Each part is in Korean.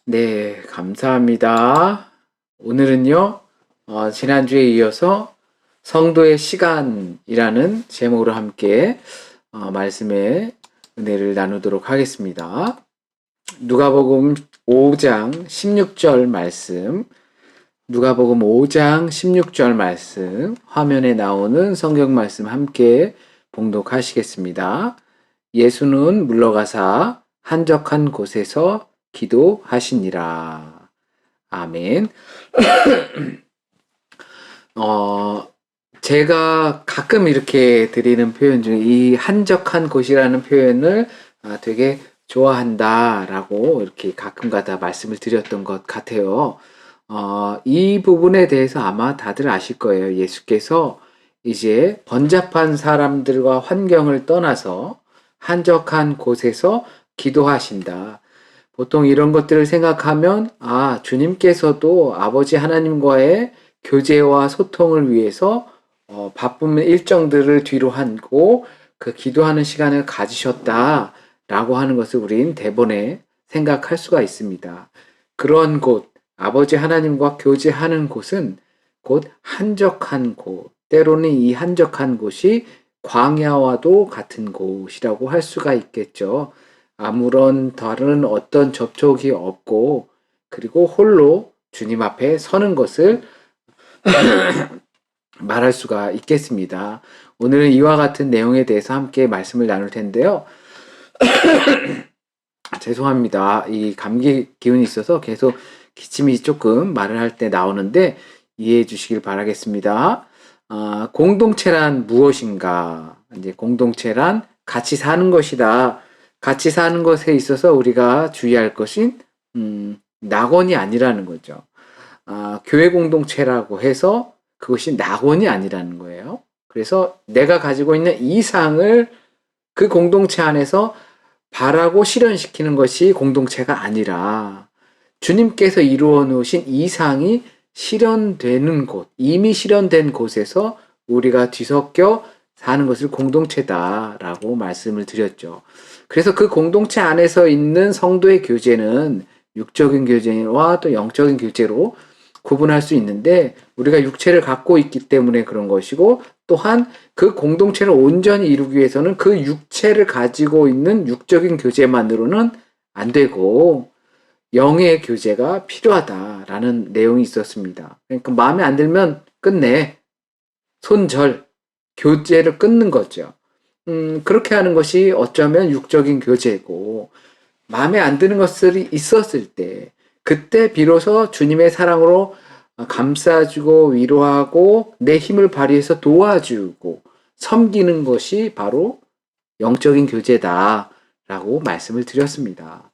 네, 감사합니다. 오늘은요, 지난주에 이어서 성도의 시간이라는 제목으로 함께 말씀의 은혜를 나누도록 하겠습니다. 누가복음 5장 16절 말씀, 누가복음 5장 16절 말씀, 화면에 나오는 성경 말씀 함께 봉독하시겠습니다. 예수는 물러가사 한적한 곳에서 기도하시니라. 아멘. 제가 가끔 이렇게 드리는 표현 중에 이 한적한 곳이라는 표현을 되게 좋아한다라고 이렇게 가끔가다 말씀을 드렸던 것 같아요. 이 부분에 대해서 아마 다들 아실 거예요. 예수께서 이제 번잡한 사람들과 환경을 떠나서 한적한 곳에서 기도하신다. 보통 이런 것들을 생각하면, 주님께서도 아버지 하나님과의 교제와 소통을 위해서 바쁜 일정들을 뒤로 하고 그 기도하는 시간을 가지셨다라고 하는 것을 우린 대번에 생각할 수가 있습니다. 그런 곳, 아버지 하나님과 교제하는 곳은 곧 한적한 곳, 때로는 이 한적한 곳이 광야와도 같은 곳이라고 할 수가 있겠죠. 아무런 다른 어떤 접촉이 없고 그리고 홀로 주님 앞에 서는 것을 말할 수가 있겠습니다. 오늘은 이와 같은 내용에 대해서 함께 말씀을 나눌 텐데요. 죄송합니다. 이 감기 기운이 있어서 계속 기침이 조금 말을 할 때 나오는데 이해해 주시길 바라겠습니다. 공동체란 무엇인가? 이제 공동체란 같이 사는 것이다. 같이 사는 것에 있어서 우리가 주의할 것은 낙원이 아니라는 거죠. 교회 공동체라고 해서 그것이 낙원이 아니라는 거예요. 그래서 내가 가지고 있는 이상을 그 공동체 안에서 바라고 실현시키는 것이 공동체가 아니라 주님께서 이루어 놓으신 이상이 실현되는 곳, 이미 실현된 곳에서 우리가 뒤섞여 사는 것을 공동체다라고 말씀을 드렸죠. 그래서 그 공동체 안에서 있는 성도의 교제는 육적인 교제와 또 영적인 교제로 구분할 수 있는데 우리가 육체를 갖고 있기 때문에 그런 것이고 또한 그 공동체를 온전히 이루기 위해서는 그 육체를 가지고 있는 육적인 교제만으로는 안 되고 영의 교제가 필요하다라는 내용이 있었습니다. 그러니까 마음에 안 들면 끝내. 손절. 교제를 끊는 거죠. 그렇게 하는 것이 어쩌면 육적인 교제고 마음에 안 드는 것들이 있었을 때 그때 비로소 주님의 사랑으로 감싸주고 위로하고 내 힘을 발휘해서 도와주고 섬기는 것이 바로 영적인 교제다라고 말씀을 드렸습니다.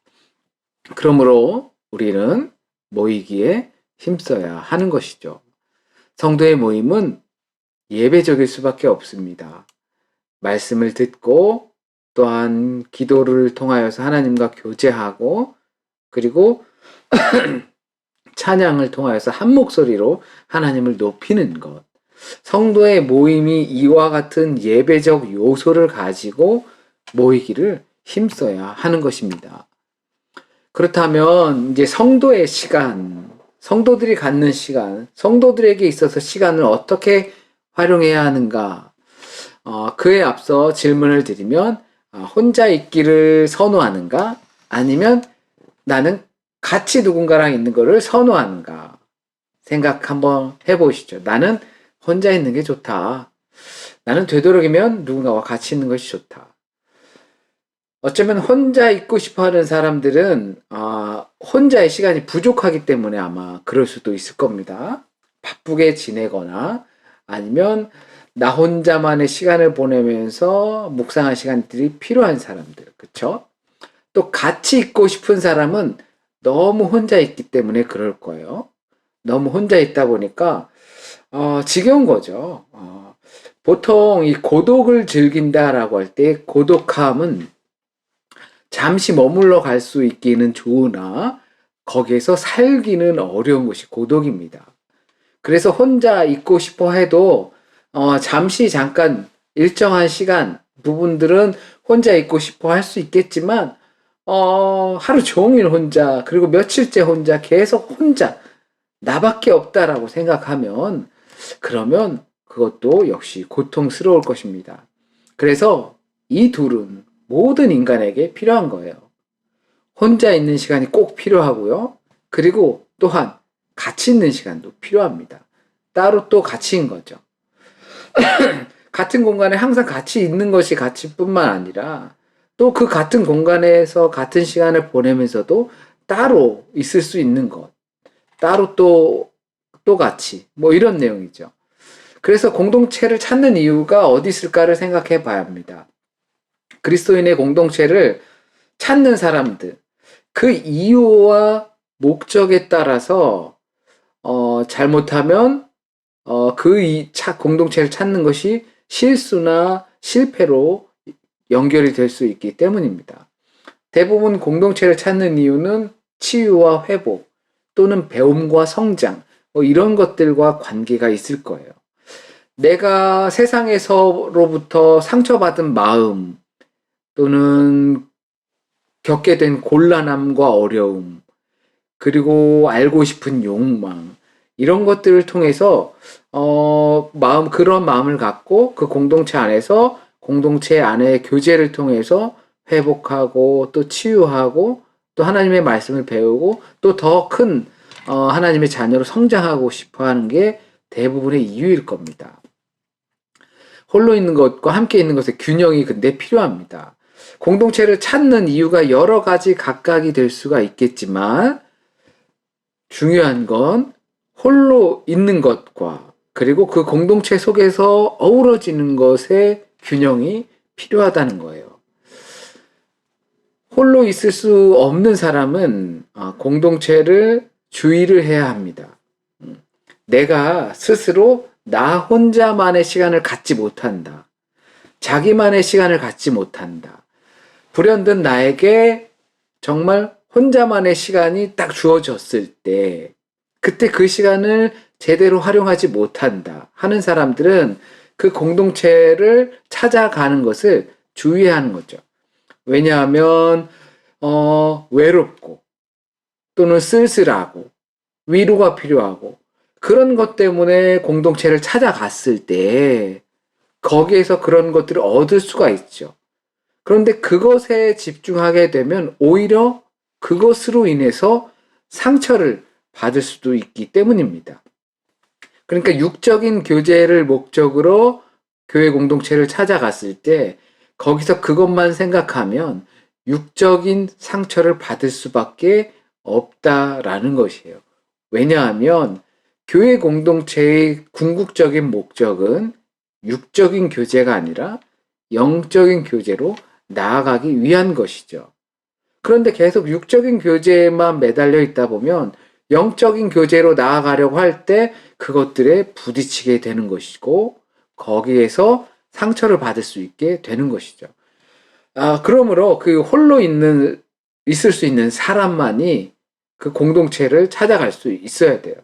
그러므로 우리는 모이기에 힘써야 하는 것이죠. 성도의 모임은 예배적일 수밖에 없습니다. 말씀을 듣고 또한 기도를 통하여서 하나님과 교제하고 그리고 찬양을 통하여서 한 목소리로 하나님을 높이는 것. 성도의 모임이 이와 같은 예배적 요소를 가지고 모이기를 힘써야 하는 것입니다. 그렇다면 이제 성도의 시간, 성도들이 갖는 시간, 성도들에게 있어서 시간을 어떻게 활용해야 하는가? 그에 앞서 질문을 드리면 혼자 있기를 선호하는가? 아니면 나는 같이 누군가랑 있는 것을 선호하는가? 생각 한번 해보시죠. 나는 혼자 있는 게 좋다. 나는 되도록이면 누군가와 같이 있는 것이 좋다. 어쩌면 혼자 있고 싶어 하는 사람들은 혼자의 시간이 부족하기 때문에 아마 그럴 수도 있을 겁니다. 바쁘게 지내거나 아니면 나 혼자만의 시간을 보내면서 묵상할 시간들이 필요한 사람들, 그쵸? 또 같이 있고 싶은 사람은 너무 혼자 있기 때문에 그럴 거예요. 너무 혼자 있다 보니까 지겨운 거죠. 보통 이 고독을 즐긴다라고 할 때 고독함은 잠시 머물러 갈 수 있기는 좋으나 거기에서 살기는 어려운 것이 고독입니다. 그래서 혼자 있고 싶어 해도 잠시 잠깐 일정한 시간 부분들은 혼자 있고 싶어 할 수 있겠지만 하루 종일 혼자, 그리고 며칠째 혼자, 계속 혼자, 나밖에 없다라고 생각하면, 그러면 그것도 역시 고통스러울 것입니다. 그래서 이 둘은 모든 인간에게 필요한 거예요. 혼자 있는 시간이 꼭 필요하고요. 그리고 또한 같이 있는 시간도 필요합니다. 따로 또 같이인 거죠. 같은 공간에 항상 같이 있는 것이 가치뿐만 아니라 또 그 같은 공간에서 같은 시간을 보내면서도 따로 있을 수 있는 것. 따로 또 같이. 뭐 이런 내용이죠. 그래서 공동체를 찾는 이유가 어디 있을까를 생각해 봐야 합니다. 그리스도인의 공동체를 찾는 사람들. 그 이유와 목적에 따라서 잘못하면 공동체를 찾는 것이 실수나 실패로 연결이 될 수 있기 때문입니다. 대부분 공동체를 찾는 이유는 치유와 회복 또는 배움과 성장 뭐 이런 것들과 관계가 있을 거예요. 내가 세상에서로부터 상처받은 마음 또는 겪게 된 곤란함과 어려움 그리고 알고 싶은 욕망 이런 것들을 통해서 그런 마음을 갖고 그 공동체 안에서 공동체 안의 교제를 통해서 회복하고 또 치유하고 또 하나님의 말씀을 배우고 또 더 큰 하나님의 자녀로 성장하고 싶어 하는 게 대부분의 이유일 겁니다. 홀로 있는 것과 함께 있는 것의 균형이 근데 필요합니다. 공동체를 찾는 이유가 여러 가지 각각이 될 수가 있겠지만 중요한 건 홀로 있는 것과 그리고 그 공동체 속에서 어우러지는 것의 균형이 필요하다는 거예요. 홀로 있을 수 없는 사람은 공동체를 주의를 해야 합니다. 내가 스스로 나 혼자만의 시간을 갖지 못한다. 자기만의 시간을 갖지 못한다. 불현듯 나에게 정말 혼자만의 시간이 딱 주어졌을 때 그때 그 시간을 제대로 활용하지 못한다 하는 사람들은 그 공동체를 찾아가는 것을 주의하는 거죠. 왜냐하면 외롭고 또는 쓸쓸하고 위로가 필요하고 그런 것 때문에 공동체를 찾아갔을 때 거기에서 그런 것들을 얻을 수가 있죠. 그런데 그것에 집중하게 되면 오히려 그것으로 인해서 상처를 받을 수도 있기 때문입니다. 그러니까 육적인 교제를 목적으로 교회 공동체를 찾아갔을 때 거기서 그것만 생각하면 육적인 상처를 받을 수밖에 없다라는 것이에요. 왜냐하면 교회 공동체의 궁극적인 목적은 육적인 교제가 아니라 영적인 교제로 나아가기 위한 것이죠. 그런데 계속 육적인 교제에만 매달려 있다 보면 영적인 교제로 나아가려고 할 때 그것들에 부딪히게 되는 것이고 거기에서 상처를 받을 수 있게 되는 것이죠. 그러므로 그 홀로 있을 수 있는 사람만이 그 공동체를 찾아갈 수 있어야 돼요.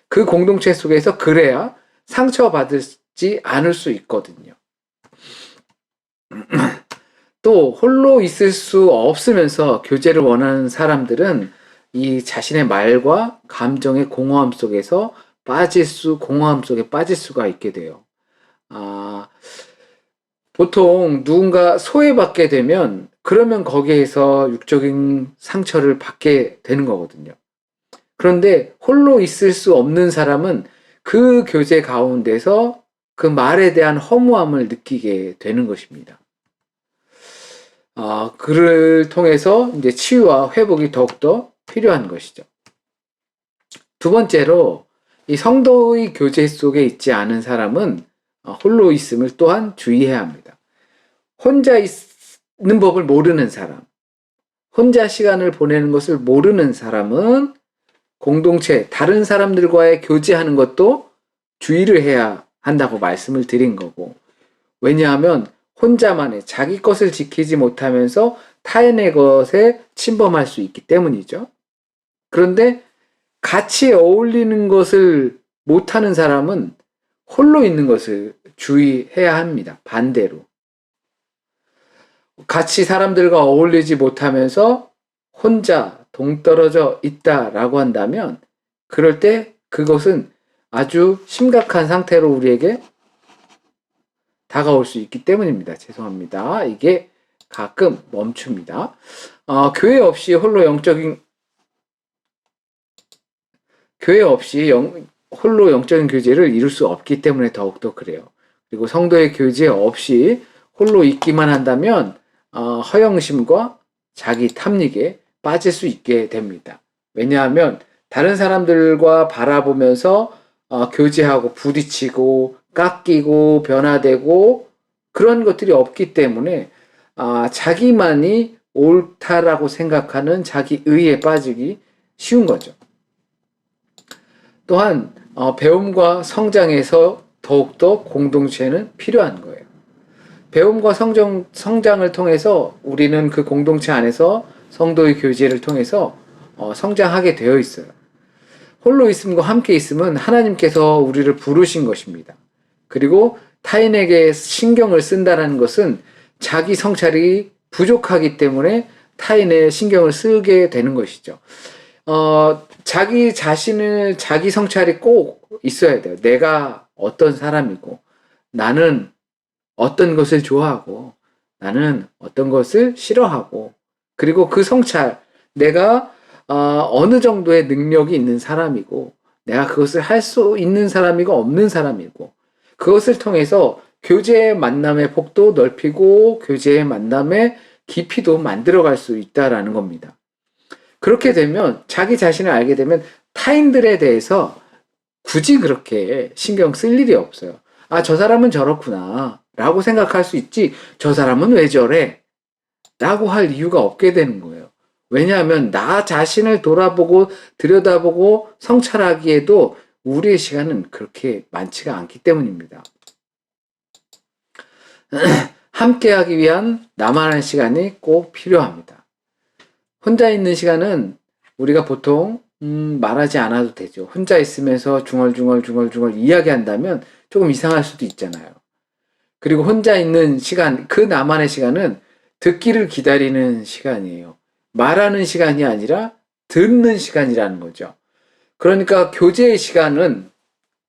그 공동체 속에서 그래야 상처받지 않을 수 있거든요. 또 홀로 있을 수 없으면서 교제를 원하는 사람들은 이 자신의 말과 감정의 공허함 속에서 공허함 속에 빠질 수가 있게 돼요. 보통 누군가 소외받게 되면 그러면 거기에서 육적인 상처를 받게 되는 거거든요. 그런데 홀로 있을 수 없는 사람은 그 교제 가운데서 그 말에 대한 허무함을 느끼게 되는 것입니다. 그를 통해서 이제 치유와 회복이 더욱더 필요한 것이죠. 두 번째로, 이 성도의 교제 속에 있지 않은 사람은 홀로 있음을 또한 주의해야 합니다. 혼자 있는 법을 모르는 사람, 혼자 시간을 보내는 것을 모르는 사람은 공동체, 다른 사람들과의 교제하는 것도 주의를 해야 한다고 말씀을 드린 거고, 왜냐하면 혼자만의 자기 것을 지키지 못하면서 타인의 것에 침범할 수 있기 때문이죠. 그런데 같이 어울리는 것을 못하는 사람은 홀로 있는 것을 주의해야 합니다. 반대로. 같이 사람들과 어울리지 못하면서 혼자 동떨어져 있다라고 한다면 그럴 때 그것은 아주 심각한 상태로 우리에게 다가올 수 있기 때문입니다. 죄송합니다. 이게 가끔 멈춥니다. 교회 없이 홀로 영적인 교제를 이룰 수 없기 때문에 더욱더 그래요. 그리고 성도의 교제 없이 홀로 있기만 한다면 허영심과 자기 탐닉에 빠질 수 있게 됩니다. 왜냐하면 다른 사람들과 바라보면서 교제하고 부딪히고 깎이고 변화되고 그런 것들이 없기 때문에 자기만이 옳다라고 생각하는 자기 의에 빠지기 쉬운 거죠. 또한 배움과 성장에서 더욱더 공동체는 필요한 거예요. 배움과 성장을 통해서 우리는 그 공동체 안에서 성도의 교제를 통해서 성장하게 되어 있어요. 홀로 있음과 함께 있음은 하나님께서 우리를 부르신 것입니다. 그리고 타인에게 신경을 쓴다는 것은 자기 성찰이 부족하기 때문에 타인의 신경을 쓰게 되는 것이죠. 자기 성찰이 꼭 있어야 돼요. 내가 어떤 사람이고, 나는 어떤 것을 좋아하고, 나는 어떤 것을 싫어하고, 그리고 그 성찰, 내가 어느 정도의 능력이 있는 사람이고, 내가 그것을 할 수 있는 사람이고 없는 사람이고, 그것을 통해서 교제의 만남의 폭도 넓히고, 교제의 만남의 깊이도 만들어갈 수 있다라는 겁니다. 그렇게 되면 자기 자신을 알게 되면 타인들에 대해서 굳이 그렇게 신경 쓸 일이 없어요. 저 사람은 저렇구나 라고 생각할 수 있지, 저 사람은 왜 저래? 라고 할 이유가 없게 되는 거예요. 왜냐하면 나 자신을 돌아보고 들여다보고 성찰하기에도 우리의 시간은 그렇게 많지가 않기 때문입니다. 함께하기 위한 나만의 시간이 꼭 필요합니다. 혼자 있는 시간은 우리가 보통 말하지 않아도 되죠. 혼자 있으면서 중얼중얼 이야기한다면 조금 이상할 수도 있잖아요. 그리고 혼자 있는 시간, 그 나만의 시간은 듣기를 기다리는 시간이에요. 말하는 시간이 아니라 듣는 시간이라는 거죠. 그러니까 교제의 시간은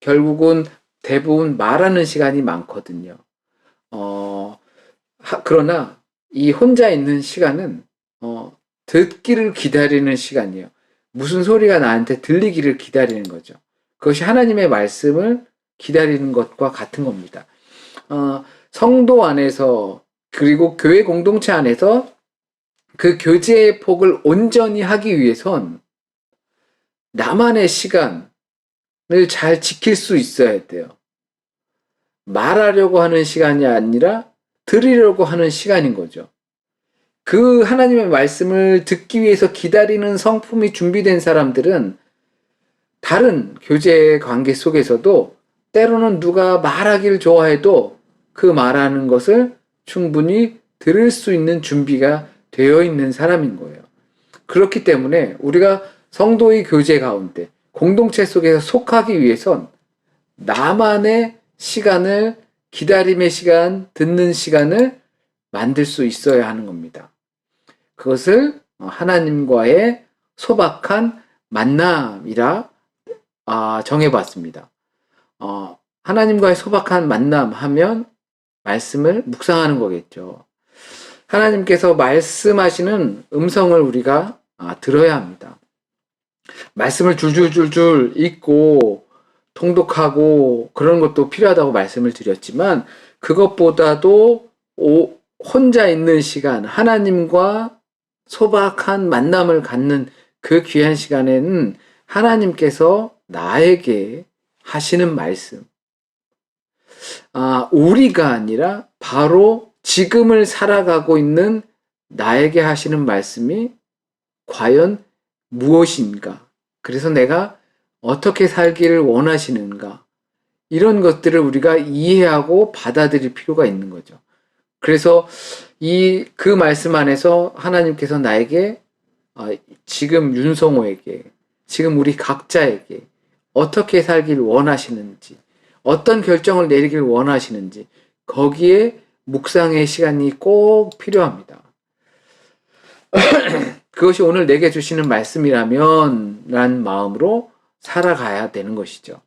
결국은 대부분 말하는 시간이 많거든요. 그러나 이 혼자 있는 시간은 듣기를 기다리는 시간이에요. 무슨 소리가 나한테 들리기를 기다리는 거죠. 그것이 하나님의 말씀을 기다리는 것과 같은 겁니다. 성도 안에서 그리고 교회 공동체 안에서 그 교제의 폭을 온전히 하기 위해선 나만의 시간을 잘 지킬 수 있어야 돼요. 말하려고 하는 시간이 아니라 들으려고 하는 시간인 거죠. 그 하나님의 말씀을 듣기 위해서 기다리는 성품이 준비된 사람들은 다른 교제 관계 속에서도 때로는 누가 말하기를 좋아해도 그 말하는 것을 충분히 들을 수 있는 준비가 되어 있는 사람인 거예요. 그렇기 때문에 우리가 성도의 교제 가운데 공동체 속에서 속하기 위해선 나만의 시간을, 기다림의 시간, 듣는 시간을 만들 수 있어야 하는 겁니다. 그것을 하나님과의 소박한 만남이라 정해봤습니다. 하나님과의 소박한 만남 하면 말씀을 묵상하는 거겠죠. 하나님께서 말씀하시는 음성을 우리가 들어야 합니다. 말씀을 줄줄줄줄 읽고 통독하고 그런 것도 필요하다고 말씀을 드렸지만 그것보다도 혼자 있는 시간, 하나님과 소박한 만남을 갖는 그 귀한 시간에는 하나님께서 나에게 하시는 말씀, 우리가 아니라 바로 지금을 살아가고 있는 나에게 하시는 말씀이 과연 무엇인가? 그래서 내가 어떻게 살기를 원하시는가? 이런 것들을 우리가 이해하고 받아들일 필요가 있는 거죠. 그래서 그 말씀 안에서 하나님께서 나에게 지금 윤성호에게, 지금 우리 각자에게 어떻게 살길 원하시는지, 어떤 결정을 내리길 원하시는지 거기에 묵상의 시간이 꼭 필요합니다. 그것이 오늘 내게 주시는 말씀이라면 라는 마음으로 살아가야 되는 것이죠.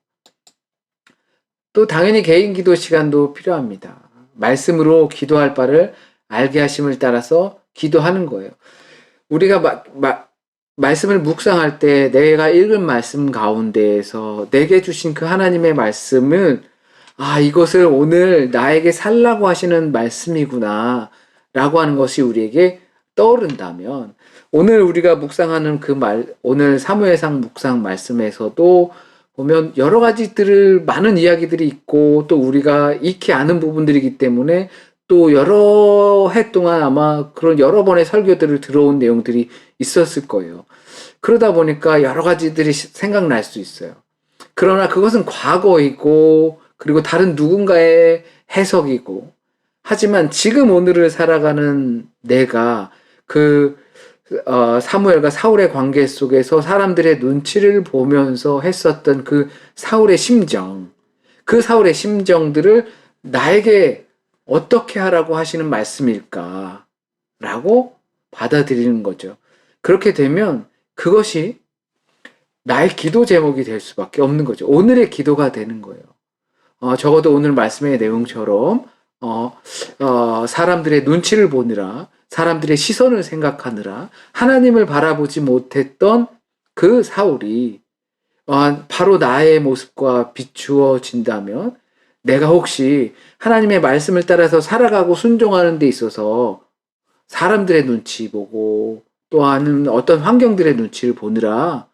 또 당연히 개인 기도 시간도 필요합니다. 말씀으로 기도할 바를 알게 하심을 따라서 기도하는 거예요. 우리가 말씀을 묵상할 때 내가 읽은 말씀 가운데에서 내게 주신 그 하나님의 말씀을 이것을 오늘 나에게 살라고 하시는 말씀이구나 라고 하는 것이 우리에게 떠오른다면 오늘 우리가 묵상하는 오늘 사무엘상 묵상 말씀에서도 보면 여러 가지들을 많은 이야기들이 있고 또 우리가 익히 아는 부분들이기 때문에 또 여러 해 동안 아마 그런 여러 번의 설교들을 들어온 내용들이 있었을 거예요. 그러다 보니까 여러 가지들이 생각날 수 있어요. 그러나 그것은 과거이고 그리고 다른 누군가의 해석이고 하지만 지금 오늘을 살아가는 내가 사무엘과 사울의 관계 속에서 사람들의 눈치를 보면서 했었던 그 사울의 심정, 그 사울의 심정들을 나에게 어떻게 하라고 하시는 말씀일까? 라고 받아들이는 거죠. 그렇게 되면 그것이 나의 기도 제목이 될 수밖에 없는 거죠. 오늘의 기도가 되는 거예요. 적어도 오늘 말씀의 내용처럼, 사람들의 눈치를 보느라, 사람들의 시선을 생각하느라 하나님을 바라보지 못했던 그 사울이 바로 나의 모습과 비추어진다면 내가 혹시 하나님의 말씀을 따라서 살아가고 순종하는 데 있어서 사람들의 눈치 보고 또한 어떤 환경들의 눈치를 보느라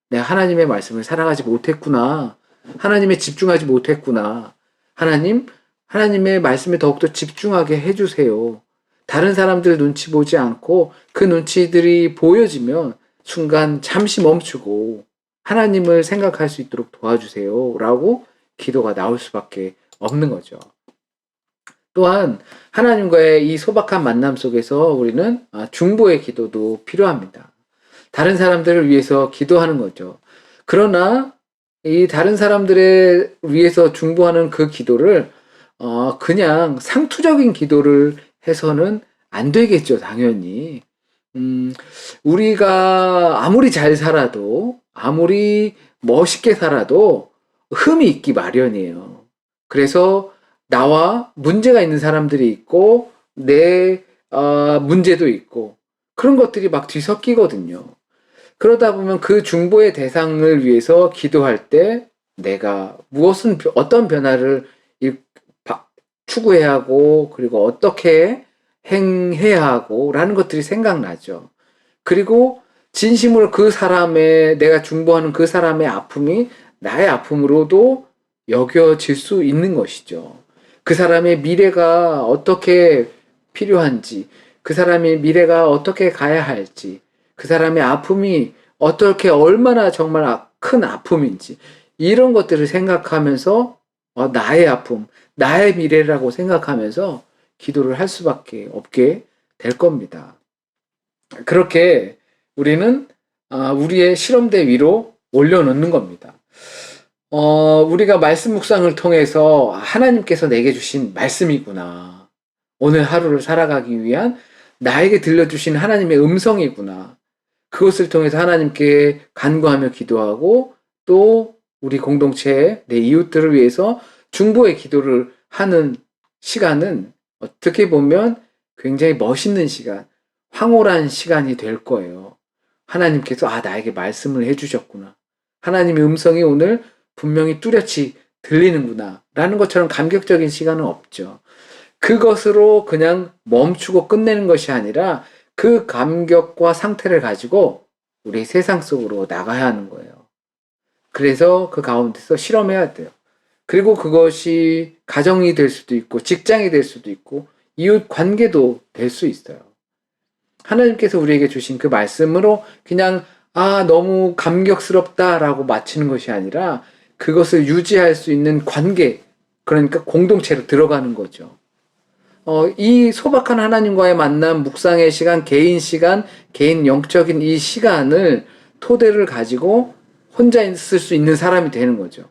내가 하나님의 말씀을 살아가지 못했구나. 하나님에 집중하지 못했구나. 하나님의 말씀에 더욱더 집중하게 해주세요. 다른 사람들 눈치 보지 않고 그 눈치들이 보여지면 순간 잠시 멈추고 하나님을 생각할 수 있도록 도와주세요. 라고 기도가 나올 수밖에 없는 거죠. 또한 하나님과의 이 소박한 만남 속에서 우리는 중보의 기도도 필요합니다. 다른 사람들을 위해서 기도하는 거죠. 그러나 이 다른 사람들을 위해서 중보하는 그 기도를 그냥 상투적인 기도를 해서는 안 되겠죠, 당연히. 우리가 아무리 잘 살아도, 아무리 멋있게 살아도 흠이 있기 마련이에요. 그래서 나와 문제가 있는 사람들이 있고, 내 문제도 있고, 그런 것들이 막 뒤섞이거든요. 그러다 보면 그 중보의 대상을 위해서 기도할 때 내가 어떤 변화를 추구해야 하고 그리고 어떻게 행해야 하고 라는 것들이 생각나죠. 그리고 진심으로 내가 중보하는 그 사람의 아픔이 나의 아픔으로도 여겨질 수 있는 것이죠. 그 사람의 미래가 어떻게 필요한지, 그 사람의 미래가 어떻게 가야 할지, 그 사람의 아픔이 얼마나 정말 큰 아픔인지 이런 것들을 생각하면서 나의 아픔, 나의 미래라고 생각하면서 기도를 할 수밖에 없게 될 겁니다. 그렇게 우리는 우리의 실험대 위로 올려놓는 겁니다. 우리가 말씀 묵상을 통해서 하나님께서 내게 주신 말씀이구나. 오늘 하루를 살아가기 위한 나에게 들려주신 하나님의 음성이구나. 그것을 통해서 하나님께 간구하며 기도하고 또 우리 공동체의 내 이웃들을 위해서 중보의 기도를 하는 시간은 어떻게 보면 굉장히 멋있는 시간, 황홀한 시간이 될 거예요. 하나님께서 나에게 말씀을 해주셨구나. 하나님의 음성이 오늘 분명히 뚜렷이 들리는구나 라는 것처럼 감격적인 시간은 없죠. 그것으로 그냥 멈추고 끝내는 것이 아니라 그 감격과 상태를 가지고 우리 세상 속으로 나가야 하는 거예요. 그래서 그 가운데서 실험해야 돼요. 그리고 그것이 가정이 될 수도 있고 직장이 될 수도 있고 이웃 관계도 될 수 있어요. 하나님께서 우리에게 주신 그 말씀으로 그냥 너무 감격스럽다라고 마치는 것이 아니라 그것을 유지할 수 있는 관계, 그러니까 공동체로 들어가는 거죠. 이 소박한 하나님과의 만남, 묵상의 시간, 개인 영적인 이 시간을 토대를 가지고 혼자 있을 수 있는 사람이 되는 거죠.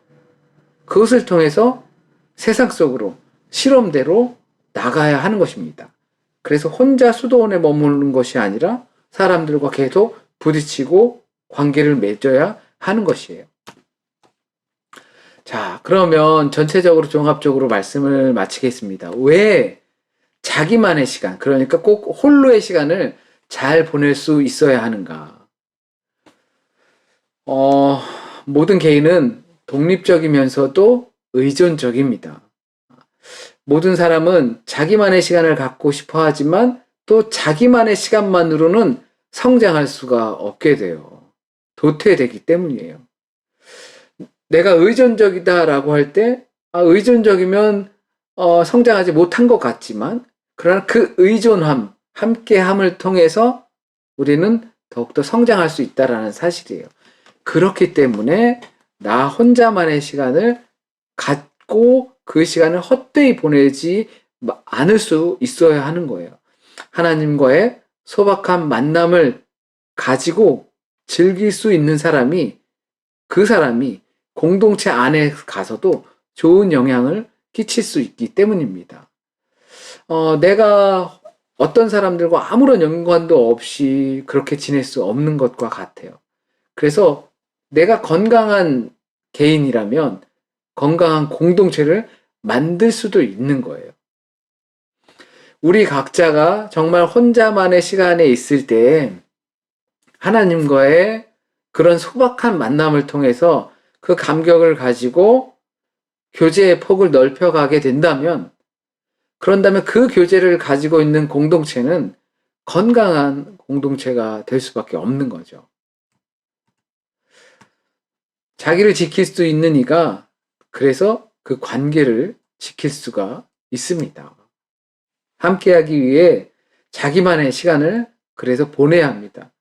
그것을 통해서 세상 속으로 실험대로 나가야 하는 것입니다. 그래서 혼자 수도원에 머무는 것이 아니라 사람들과 계속 부딪히고 관계를 맺어야 하는 것이에요. 자, 그러면 전체적으로 종합적으로 말씀을 마치겠습니다. 왜 자기만의 시간, 그러니까 꼭 홀로의 시간을 잘 보낼 수 있어야 하는가? 모든 개인은 독립적이면서도 의존적입니다. 모든 사람은 자기만의 시간을 갖고 싶어 하지만 또 자기만의 시간만으로는 성장할 수가 없게 돼요. 도태되기 때문이에요. 내가 의존적이다라고 할 때, 의존적이면 성장하지 못한 것 같지만, 그러나 그 의존함, 함께함을 통해서 우리는 더욱더 성장할 수 있다라는 사실이에요. 그렇기 때문에 나 혼자만의 시간을 갖고 그 시간을 헛되이 보내지 않을 수 있어야 하는 거예요. 하나님과의 소박한 만남을 가지고 즐길 수 있는 사람이, 그 사람이 공동체 안에 가서도 좋은 영향을 끼칠 수 있기 때문입니다. 내가 어떤 사람들과 아무런 연관도 없이 그렇게 지낼 수 없는 것과 같아요. 그래서 내가 건강한 개인이라면 건강한 공동체를 만들 수도 있는 거예요. 우리 각자가 정말 혼자만의 시간에 있을 때 하나님과의 그런 소박한 만남을 통해서 그 감격을 가지고 교제의 폭을 넓혀가게 된다면, 그런다면 그 교제를 가지고 있는 공동체는 건강한 공동체가 될 수밖에 없는 거죠. 자기를 지킬 수 있는 이가 그래서 그 관계를 지킬 수가 있습니다. 함께하기 위해 자기만의 시간을 그래서 보내야 합니다.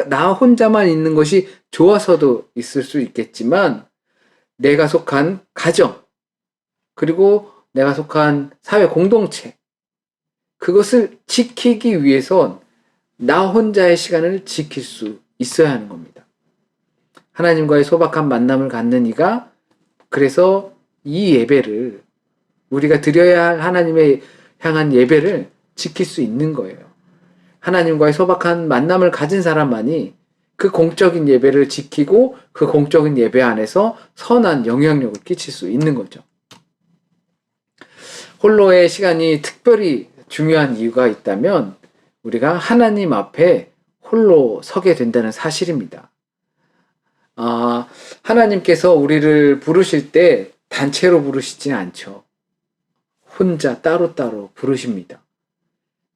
나 혼자만 있는 것이 좋아서도 있을 수 있겠지만, 내가 속한 가정, 그리고 내가 속한 사회 공동체, 그것을 지키기 위해선 나 혼자의 시간을 지킬 수 있어야 하는 겁니다. 하나님과의 소박한 만남을 갖는 이가 그래서 이 예배를, 우리가 드려야 할 하나님의 향한 예배를 지킬 수 있는 거예요. 하나님과의 소박한 만남을 가진 사람만이 그 공적인 예배를 지키고 그 공적인 예배 안에서 선한 영향력을 끼칠 수 있는 거죠. 홀로의 시간이 특별히 중요한 이유가 있다면 우리가 하나님 앞에 홀로 서게 된다는 사실입니다. 하나님께서 우리를 부르실 때 단체로 부르시지 않죠. 혼자 따로따로 부르십니다.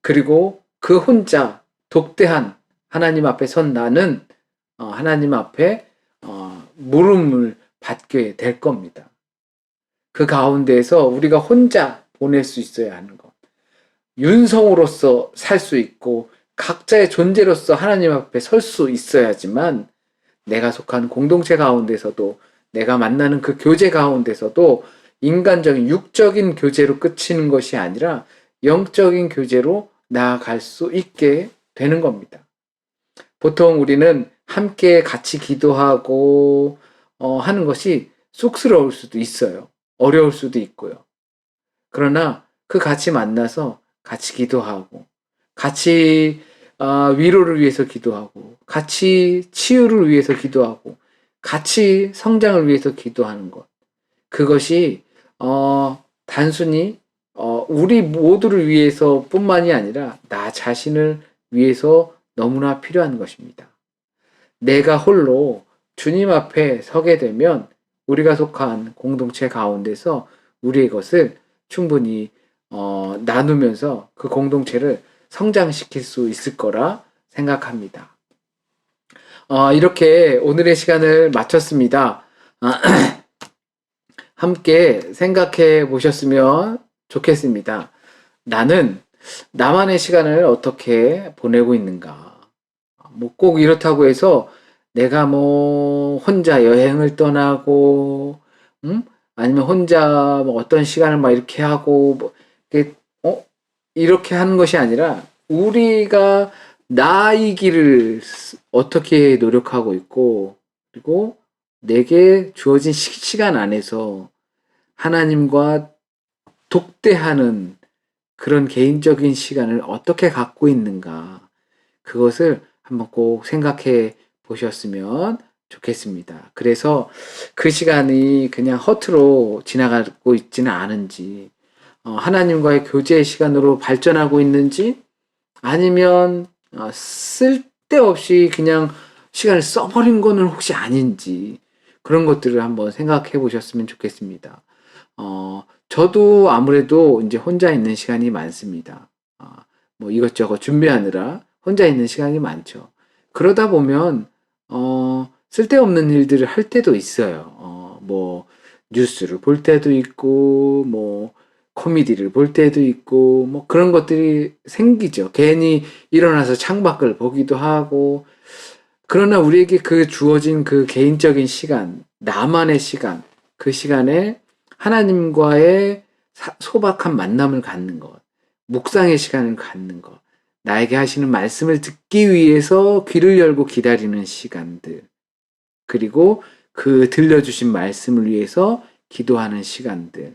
그리고 그 혼자 독대한 하나님 앞에 선 나는 하나님 앞에 물음을 받게 될 겁니다. 그 가운데에서 우리가 혼자 보낼 수 있어야 하는 것. 윤성으로서 살 수 있고 각자의 존재로서 하나님 앞에 설 수 있어야지만 내가 속한 공동체 가운데서도, 내가 만나는 그 교제 가운데서도 인간적인 육적인 교제로 끝이는 것이 아니라 영적인 교제로 나아갈 수 있게 되는 겁니다. 보통 우리는 함께 같이 기도하고 하는 것이 쑥스러울 수도 있어요. 어려울 수도 있고요. 그러나 그 같이 만나서 같이 기도하고, 같이 위로를 위해서 기도하고, 같이 치유를 위해서 기도하고, 같이 성장을 위해서 기도하는 것. 그것이 단순히 우리 모두를 위해서 뿐만이 아니라 나 자신을 위해서 너무나 필요한 것입니다. 내가 홀로 주님 앞에 서게 되면 우리가 속한 공동체 가운데서 우리의 것을 충분히 나누면서 그 공동체를 성장시킬 수 있을 거라 생각합니다. 이렇게 오늘의 시간을 마쳤습니다. 함께 생각해 보셨으면 좋겠습니다. 나는 나만의 시간을 어떻게 보내고 있는가? 꼭 이렇다고 해서 내가 혼자 여행을 떠나고, 아니면 혼자 어떤 시간을 이렇게 하고, 이렇게 하는 것이 아니라 우리가 나의 길을 어떻게 노력하고 있고, 그리고 내게 주어진 시간 안에서 하나님과 독대하는 그런 개인적인 시간을 어떻게 갖고 있는가, 그것을 한번 꼭 생각해 보셨으면 좋겠습니다. 그래서 그 시간이 그냥 허투루 지나가고 있지는 않은지, 하나님과의 교제의 시간으로 발전하고 있는지, 아니면 쓸데없이 그냥 시간을 써버린 거는 혹시 아닌지, 그런 것들을 한번 생각해 보셨으면 좋겠습니다. 저도 아무래도 이제 혼자 있는 시간이 많습니다. 뭐 이것저것 준비하느라 혼자 있는 시간이 많죠. 그러다 보면, 쓸데없는 일들을 할 때도 있어요. 뭐, 뉴스를 볼 때도 있고, 뭐, 코미디를 볼 때도 있고, 뭐 그런 것들이 생기죠. 괜히 일어나서 창밖을 보기도 하고, 그러나 우리에게 그 주어진 그 개인적인 시간, 나만의 시간, 그 시간에 하나님과의 소박한 만남을 갖는 것, 묵상의 시간을 갖는 것, 나에게 하시는 말씀을 듣기 위해서 귀를 열고 기다리는 시간들, 그리고 그 들려주신 말씀을 위해서 기도하는 시간들,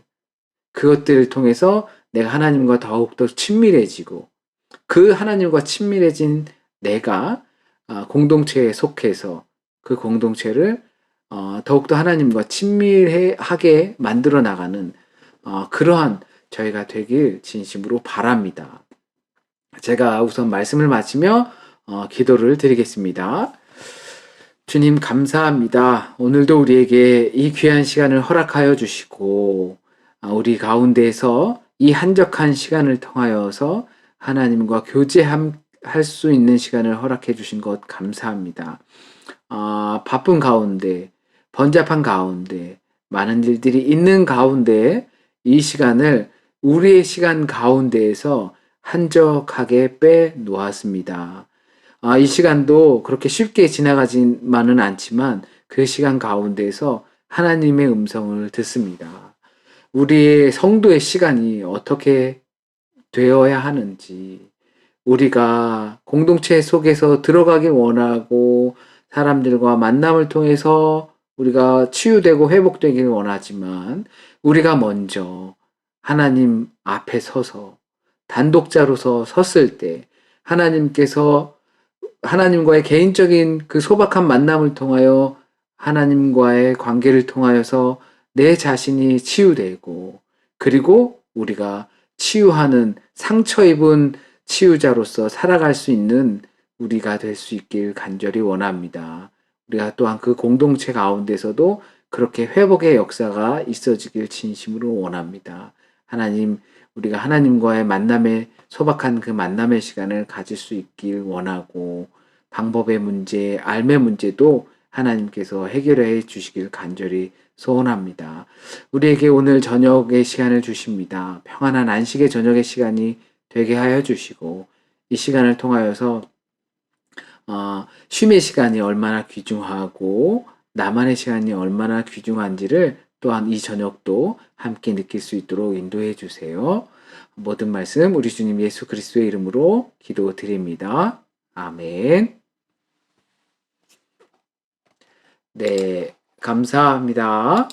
그것들을 통해서 내가 하나님과 더욱더 친밀해지고, 그 하나님과 친밀해진 내가 공동체에 속해서 그 공동체를 더욱더 하나님과 친밀하게 만들어 나가는 그러한 저희가 되길 진심으로 바랍니다. 제가 우선 말씀을 마치며 기도를 드리겠습니다. 주님 감사합니다. 오늘도 우리에게 이 귀한 시간을 허락하여 주시고, 우리 가운데에서 이 한적한 시간을 통하여서 하나님과 교제할 수 있는 시간을 허락해 주신 것 감사합니다. 바쁜 가운데, 번잡한 가운데, 많은 일들이 있는 가운데 이 시간을 우리의 시간 가운데에서 한적하게 빼놓았습니다. 이 시간도 그렇게 쉽게 지나가지만은 않지만 그 시간 가운데에서 하나님의 음성을 듣습니다. 우리의 성도의 시간이 어떻게 되어야 하는지, 우리가 공동체 속에서 들어가길 원하고 사람들과 만남을 통해서 우리가 치유되고 회복되길 원하지만, 우리가 먼저 하나님 앞에 서서 단독자로서 섰을 때 하나님께서 하나님과의 개인적인 그 소박한 만남을 통하여 하나님과의 관계를 통하여서 내 자신이 치유되고, 그리고 우리가 치유하는 상처 입은 치유자로서 살아갈 수 있는 우리가 될 수 있길 간절히 원합니다. 우리가 또한 그 공동체 가운데서도 그렇게 회복의 역사가 있어지길 진심으로 원합니다. 하나님, 우리가 하나님과의 만남의 소박한 그 만남의 시간을 가질 수 있길 원하고, 방법의 문제, 삶의 문제도 하나님께서 해결해 주시길 간절히 소원합니다. 우리에게 오늘 저녁의 시간을 주십니다. 평안한 안식의 저녁의 시간이 되게 하여 주시고, 이 시간을 통하여서 쉼의 시간이 얼마나 귀중하고 나만의 시간이 얼마나 귀중한지를 또한 이 저녁도 함께 느낄 수 있도록 인도해 주세요. 모든 말씀 우리 주님 예수 그리스도의 이름으로 기도드립니다. 아멘. 네, 감사합니다.